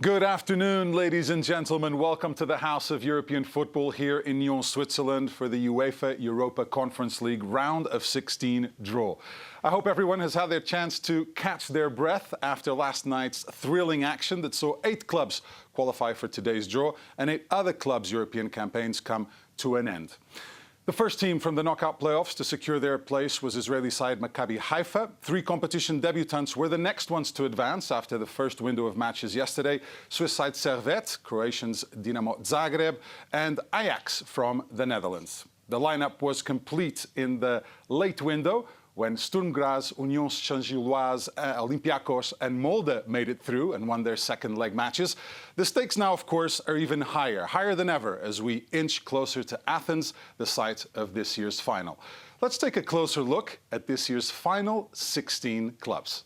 Good afternoon, ladies and gentlemen. Welcome to the House of European Football here in Nyon, Switzerland for the UEFA Europa Conference League round of 16 draw. I hope everyone has had their chance to catch their breath after last night's thrilling action that saw 8 clubs qualify for today's draw and 8 other clubs' European campaigns come to an end. The first team from the knockout playoffs to secure their place was Israeli side Maccabi Haifa. 3 competition debutants were the next ones to advance after the first window of matches yesterday. Swiss side Servette, Croatians Dinamo Zagreb, and Ajax from the Netherlands. The lineup was complete in the late window when Sturm Graz, Union Saint-Gilloise, Olympiacos and Molde made it through and won their second leg matches. The stakes now, of course, are even higher than ever as we inch closer to Athens, the site of this year's final. Let's take a closer look at this year's final 16 clubs.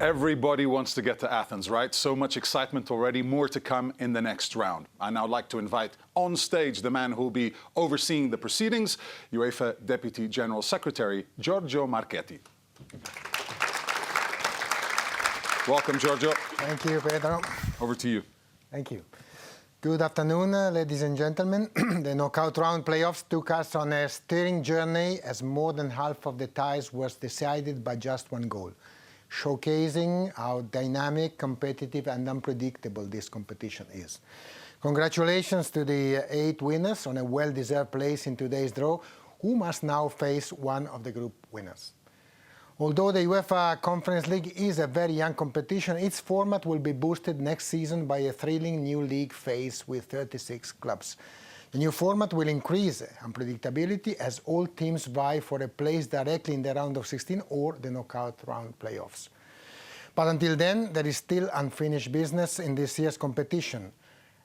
Everybody wants to get to Athens, right? So much excitement already, more to come in the next round. I now like to invite on stage the man who will be overseeing the proceedings, UEFA Deputy General Secretary Giorgio Marchetti. Welcome, Giorgio. Thank you, Pedro. Over to you. Thank you. Good afternoon, ladies and gentlemen. The knockout round playoffs took us on a stirring journey as more than half of the ties was decided by just one goal, showcasing how dynamic, competitive and unpredictable this competition is. Congratulations to the 8 winners on a well-deserved place in today's draw, who must now face one of the group winners. Although the UEFA Conference League is a very young competition, its format will be boosted next season by a thrilling new league phase with 36 clubs. The new format will increase unpredictability as all teams vie for a place directly in the round of 16 or the knockout round playoffs. But until then, there is still unfinished business in this year's competition.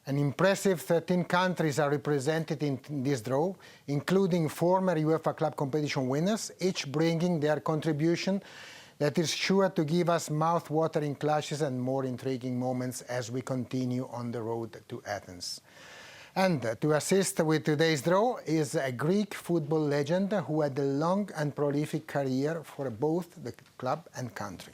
An impressive 13 countries are represented in this draw, including former UEFA Club competition winners, each bringing their contribution that is sure to give us mouth-watering clashes and more intriguing moments as we continue on the road to Athens. And to assist with today's draw is a Greek football legend who had a long and prolific career for both the club and country.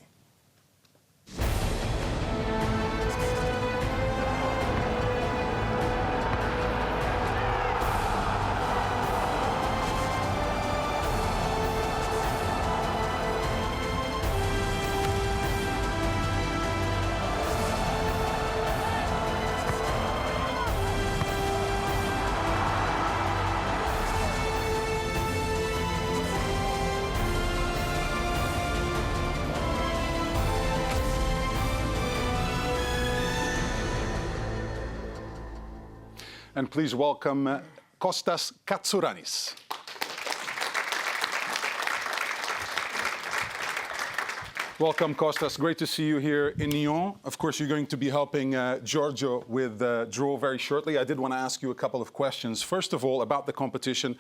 And please welcome Kostas Katsouranis. Welcome, Kostas. Great to see you here in Nyon. Of course, you're going to be helping Giorgio with the draw very shortly. I did want to ask you a couple of questions. First of all, about the competition,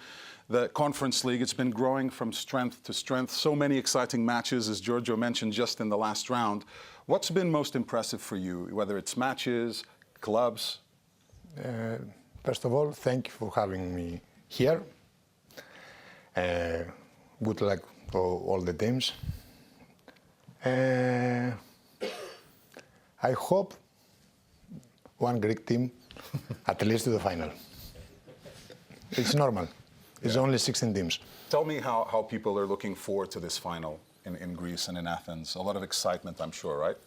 the Conference League. It's been growing from strength to strength. So many exciting matches, as Giorgio mentioned just in the last round. What's been most impressive for you, whether it's matches, clubs? First of all, thank you for having me here. Good luck to all the teams. I hope one Greek team at least to the final. It's normal. It's only 16 teams. Tell me how people are looking forward to this final in Greece and in Athens. A lot of excitement, I'm sure, right?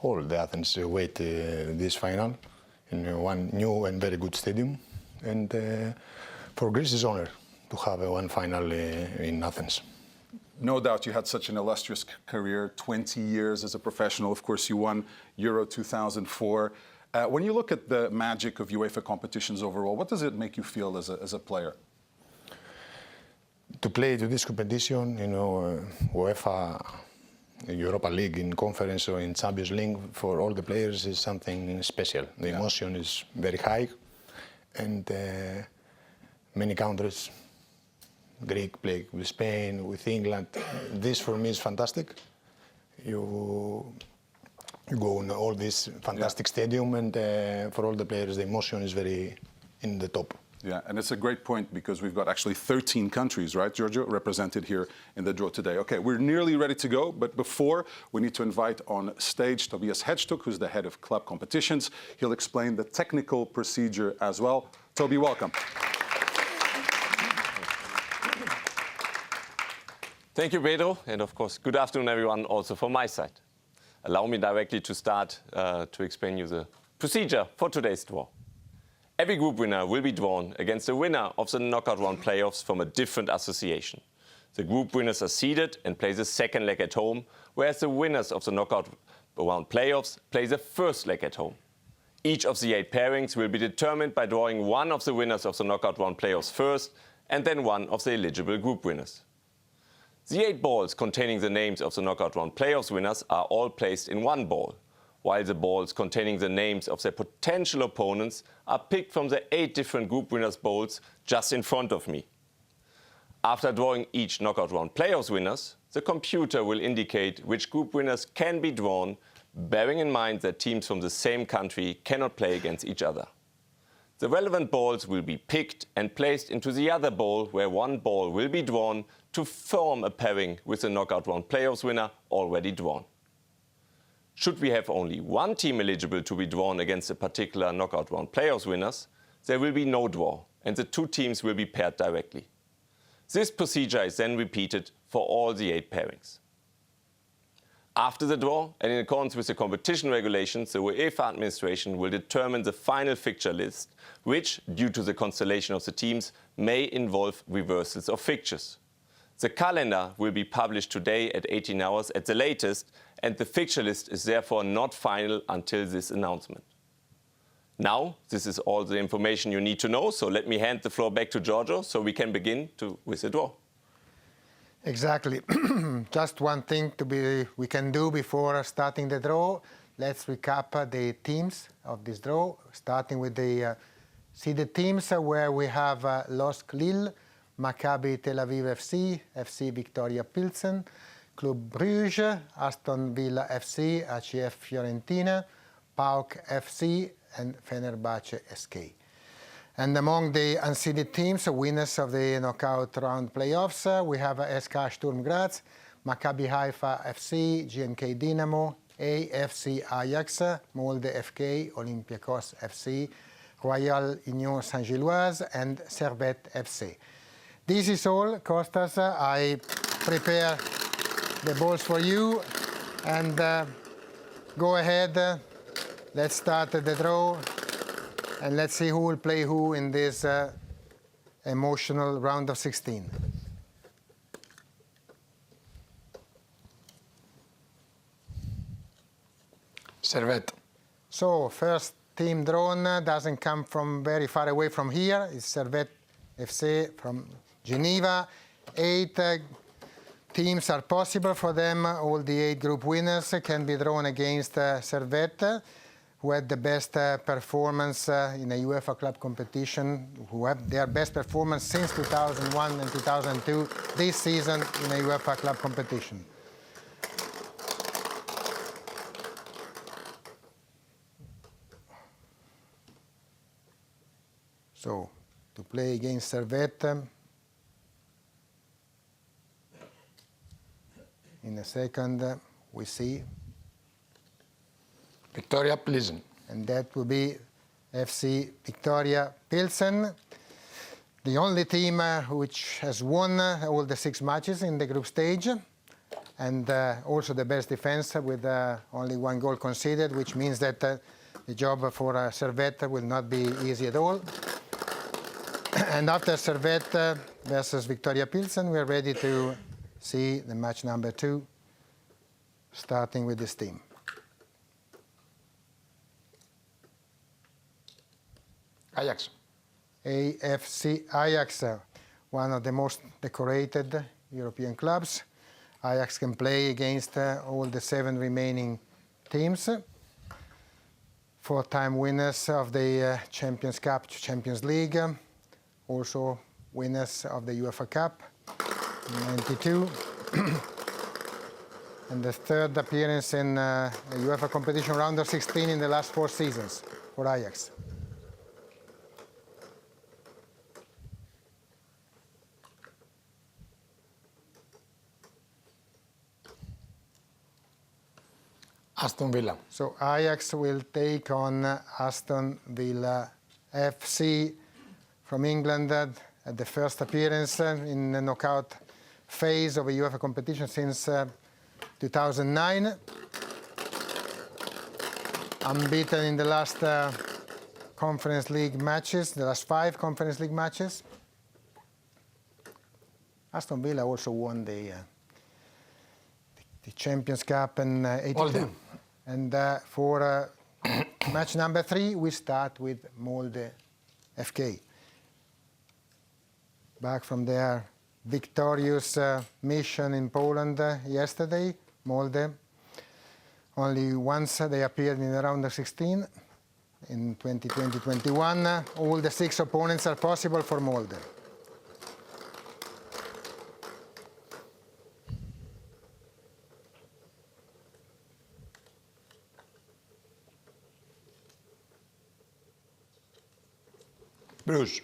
All the Athens wait this final in one new and very good stadium. And for Greece, it's an honor to have one final in Athens. No doubt you had such an illustrious career, 20 years as a professional. Of course, you won Euro 2004. When you look at the magic of UEFA competitions overall, what does it make you feel as a player? To play to this competition, UEFA Europa League in Conference or in Champions League for all the players is something special. The emotion is very high, and many countries, Greek play with Spain, with England. This for me is fantastic. You go in all this fantastic stadium, and for all the players, the emotion is very in the top. Yeah, and it's a great point because we've got actually 13 countries, right, Giorgio, represented here in the draw today. Okay, we're nearly ready to go, but before, we need to invite on stage Tobias Hedgestuk, who's the head of club competitions. He'll explain the technical procedure as well. Toby, welcome. Thank you, Pedro, and of course, good afternoon, everyone, also from my side. Allow me directly to start to explain you the procedure for today's draw. Every group winner will be drawn against the winner of the knockout round playoffs from a different association. The group winners are seeded and play the second leg at home, whereas the winners of the knockout round playoffs play the first leg at home. Each of the 8 pairings will be determined by drawing one of the winners of the knockout round playoffs first, and then one of the eligible group winners. The 8 balls containing the names of the knockout round playoffs winners are all placed in one ball, while the balls containing the names of their potential opponents are picked from the 8 different group winners' bowls just in front of me. After drawing each knockout round playoffs winners, the computer will indicate which group winners can be drawn, bearing in mind that teams from the same country cannot play against each other. The relevant balls will be picked and placed into the other bowl, where one ball will be drawn to form a pairing with the knockout round playoffs winner already drawn. Should we have only one team eligible to be drawn against a particular knockout round playoffs winners, there will be no draw, and the 2 teams will be paired directly. This procedure is then repeated for all the 8 pairings. After the draw, and in accordance with the competition regulations, the UEFA administration will determine the final fixture list, which, due to the constellation of the teams, may involve reversals of fixtures. The calendar will be published today at 18 hours at the latest, and the fixture list is therefore not final until this announcement. Now, this is all the information you need to know, so let me hand the floor back to Giorgio so we can begin with the draw. Exactly. Just one thing we can do before starting the draw. Let's recap the teams of this draw, starting with the seeded teams where we have LOSC Lille, Maccabi Tel Aviv FC, FC Victoria Pilsen, Club Brugge, Aston Villa FC, ACF Fiorentina, PAOK FC, and Fenerbahce SK. And among the unseeded teams, winners of the knockout round playoffs, we have SK Sturm Graz, Maccabi Haifa FC, GMK Dynamo, AFC Ajax, Molde FK, Olympiacos FC, Royal Union Saint-Gilloise, and Servette FC. This is all, Kostas. I prepare the balls for you, and go ahead. Let's start the draw, and let's see who will play who in this emotional round of 16. Servette. So, first team drawn doesn't come from very far away from here. It's Servette FC from Geneva. 8 teams are possible for them. All the 8 group winners can be drawn against Servette, who had the best performance in a UEFA club competition, who have their best performance since 2001 and 2002, this season in a UEFA club competition. So, to play against Servette, in a second we see. Victoria Pilsen. And that will be FC Victoria Pilsen, the only team which has won all the 6 matches in the group stage, and also the best defense with only 1 goal conceded, which means that the job for Servette will not be easy at all. And after Servette versus Victoria Pilsen, we are ready to see the match number 2, starting with this team. Ajax. AFC Ajax, one of the most decorated European clubs. Ajax can play against all the 7 remaining teams. 4-time winners of the Champions Cup, Champions League. Also winners of the UEFA Cup in '92. And the 3rd appearance in the UEFA competition round of 16 in the last 4 seasons for Ajax. Aston Villa. So Ajax will take on Aston Villa FC from England at the first appearance in the knockout phase of a UEFA competition since 2009. Unbeaten in the last Conference League matches, the last 5 Conference League matches. Aston Villa also won the Champions Cup in '82. And for match number 3, we start with Molde FK. Back from their victorious mission in Poland yesterday, Molde. Only once they appeared in the round of 16 in 2020-21. All the 6 opponents are possible for Molde. Bruges.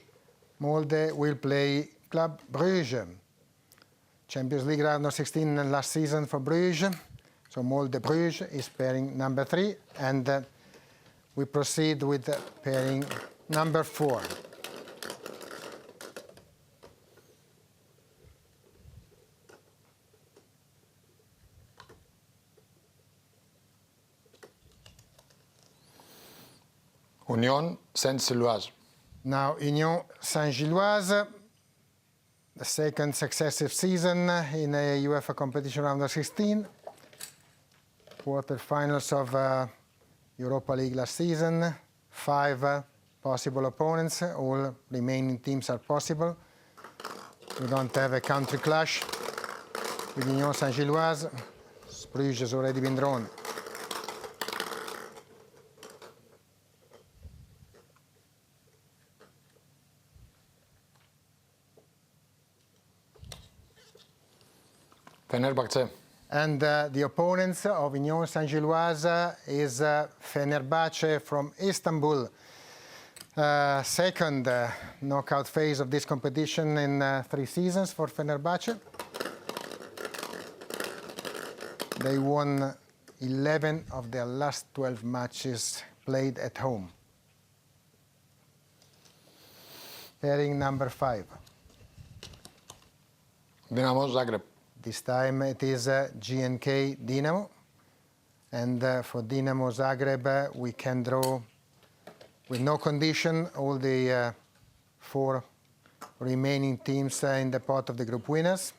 Molde will play Club Brugge. Champions League round of 16 last season for Bruges. So Molde Bruges is pairing number 3, and we proceed with pairing number 4. Nyon Saint-Gilloise. Now, Nyon Saint-Gilloise, the 2nd successive season in a UEFA competition round of 16. Quarterfinals of Europa League last season. 5 possible opponents. All remaining teams are possible. We don't have a country clash with Nyon Saint-Gilloise. Bruges has already been drawn. Fenerbahce. And the opponents of Nyon Saint-Gilloise is Fenerbahce from Istanbul. Second knockout phase of this competition in 3 seasons for Fenerbahce. They won 11 of their last 12 matches played at home. Pairing number 5. Dinamo Zagreb. This time it is GNK Dinamo. And for Dinamo Zagreb, we can draw with no condition all the 4 remaining teams in the pot of the group winners.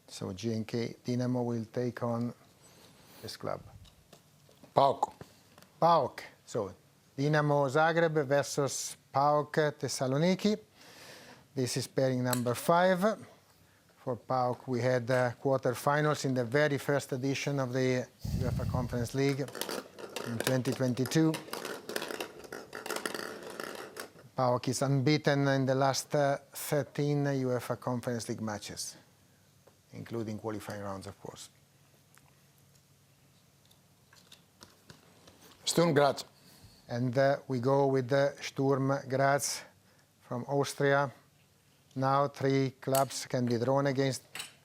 So GNK Dinamo will take on this club. PAOK. PAOK. So Dinamo Zagreb versus PAOK Thessaloniki. This is pairing number 5. For PAOK, we had quarterfinals in the very first edition of the UEFA Conference League in 2022. PAOK is unbeaten in the last 13 UEFA Conference League matches, including qualifying rounds, of course. Sturm Graz. And we go with the Sturm Graz from Austria. Now 3 clubs can be drawn against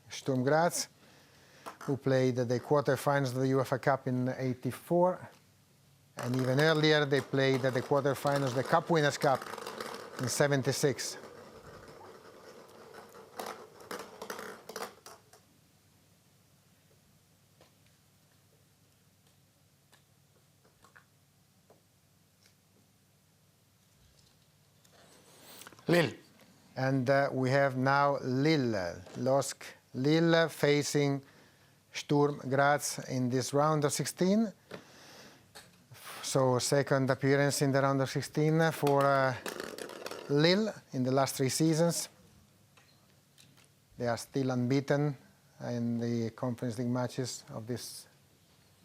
Sturm Graz, who played the quarterfinals of the UEFA Cup in '84. And even earlier, they played the quarterfinals of the Cup Winners' Cup in '76. Lille. And we have now Lille, LOSC Lille facing Sturm Graz in this round of 16. So second appearance in the round of 16 for Lille in the last 3 seasons. They are still unbeaten in the Conference League matches of this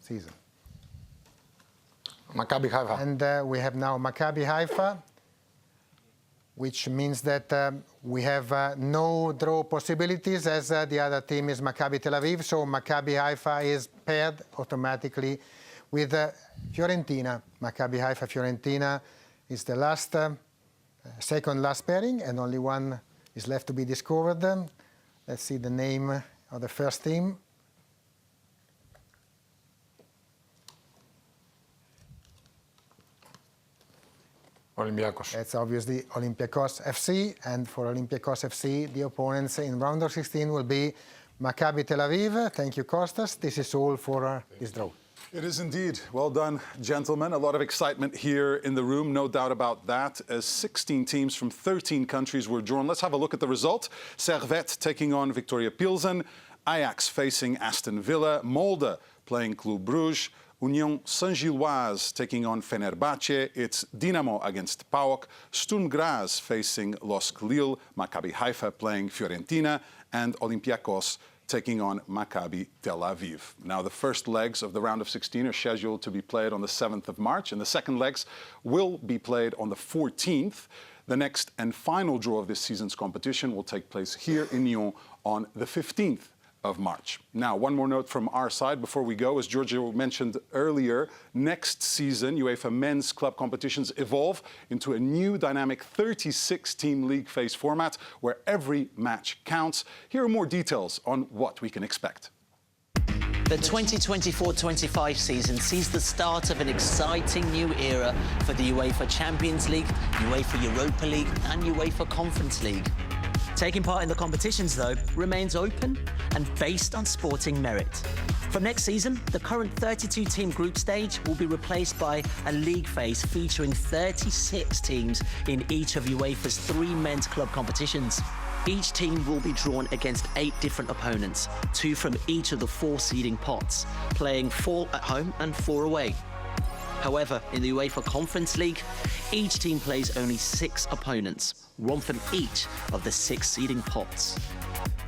season. Maccabi Haifa. And we have now Maccabi Haifa, which means that we have no draw possibilities, as the other team is Maccabi Tel Aviv. So Maccabi Haifa is paired automatically with Fiorentina. Maccabi Haifa Fiorentina is the last, second last pairing, and only one is left to be discovered. Let's see the name of the first team. Olympiacos. It's obviously Olympiacos FC, and for Olympiacos FC, the opponents in round of 16 will be Maccabi Tel Aviv. Thank you, Kostas. This is all for this draw. It is indeed. Well done, gentlemen. A lot of excitement here in the room, no doubt about that, as 16 teams from 13 countries were drawn. Let's have a look at the result. Servette taking on Victoria Pilsen, Ajax facing Aston Villa, Molde playing Club Brugge, Union Saint-Gilloise taking on Fenerbahce. It's Dinamo against PAOK, Sturm Graz facing LOSC Lille, Maccabi Haifa playing Fiorentina, and Olympiacos taking on Maccabi Tel Aviv. Now, the first legs of the round of 16 are scheduled to be played on the 7th of March, and the second legs will be played on the 14th. The next and final draw of this season's competition will take place here in Nyon on the 15th of March. Now, one more note from our side before we go. As Giorgio mentioned earlier, next season, UEFA men's club competitions evolve into a new dynamic 36-team league phase format where every match counts. Here are more details on what we can expect. The 2024-25 season sees the start of an exciting new era for the UEFA Champions League, UEFA Europa League and UEFA Conference League. Taking part in the competitions, though, remains open and based on sporting merit. From next season, the current 32-team group stage will be replaced by a league phase featuring 36 teams in each of UEFA's 3 men's club competitions. Each team will be drawn against 8 different opponents, 2 from each of the 4 seeding pots, playing 4 at home and 4 away. However, in the UEFA Conference League, each team plays only 6 opponents. one from each of the 6 seeding pots.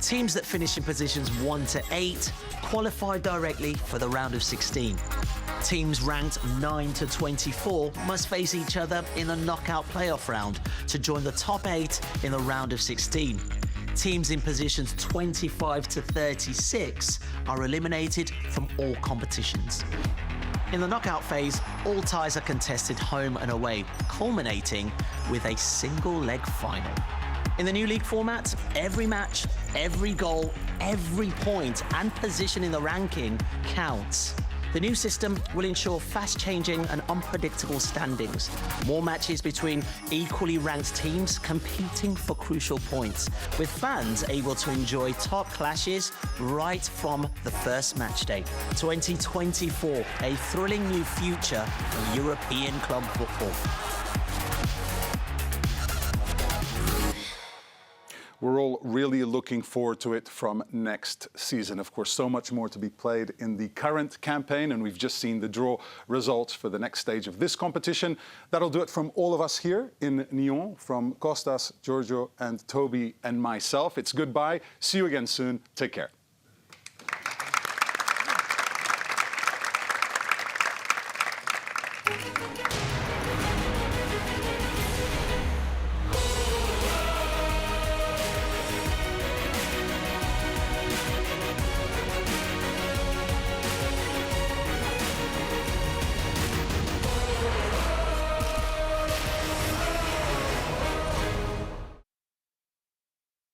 Teams that finish in positions 1 to 8 qualify directly for the round of 16. Teams ranked 9 to 24 must face each other in the knockout playoff round to join the top 8 in the round of 16. Teams in positions 25 to 36 are eliminated from all competitions. In the knockout phase, all ties are contested home and away, culminating with a single-leg final. In the new league format, every match, every goal, every point and position in the ranking counts. The new system will ensure fast-changing and unpredictable standings, more matches between equally ranked teams competing for crucial points, with fans able to enjoy top clashes right from the first match day. 2024, a thrilling new future for European club football. We're all really looking forward to it from next season. Of course, so much more to be played in the current campaign, and we've just seen the draw results for the next stage of this competition. That'll do it from all of us here in Nyon, from Kostas, Giorgio, and Toby, and myself. It's goodbye. See you again soon. Take care.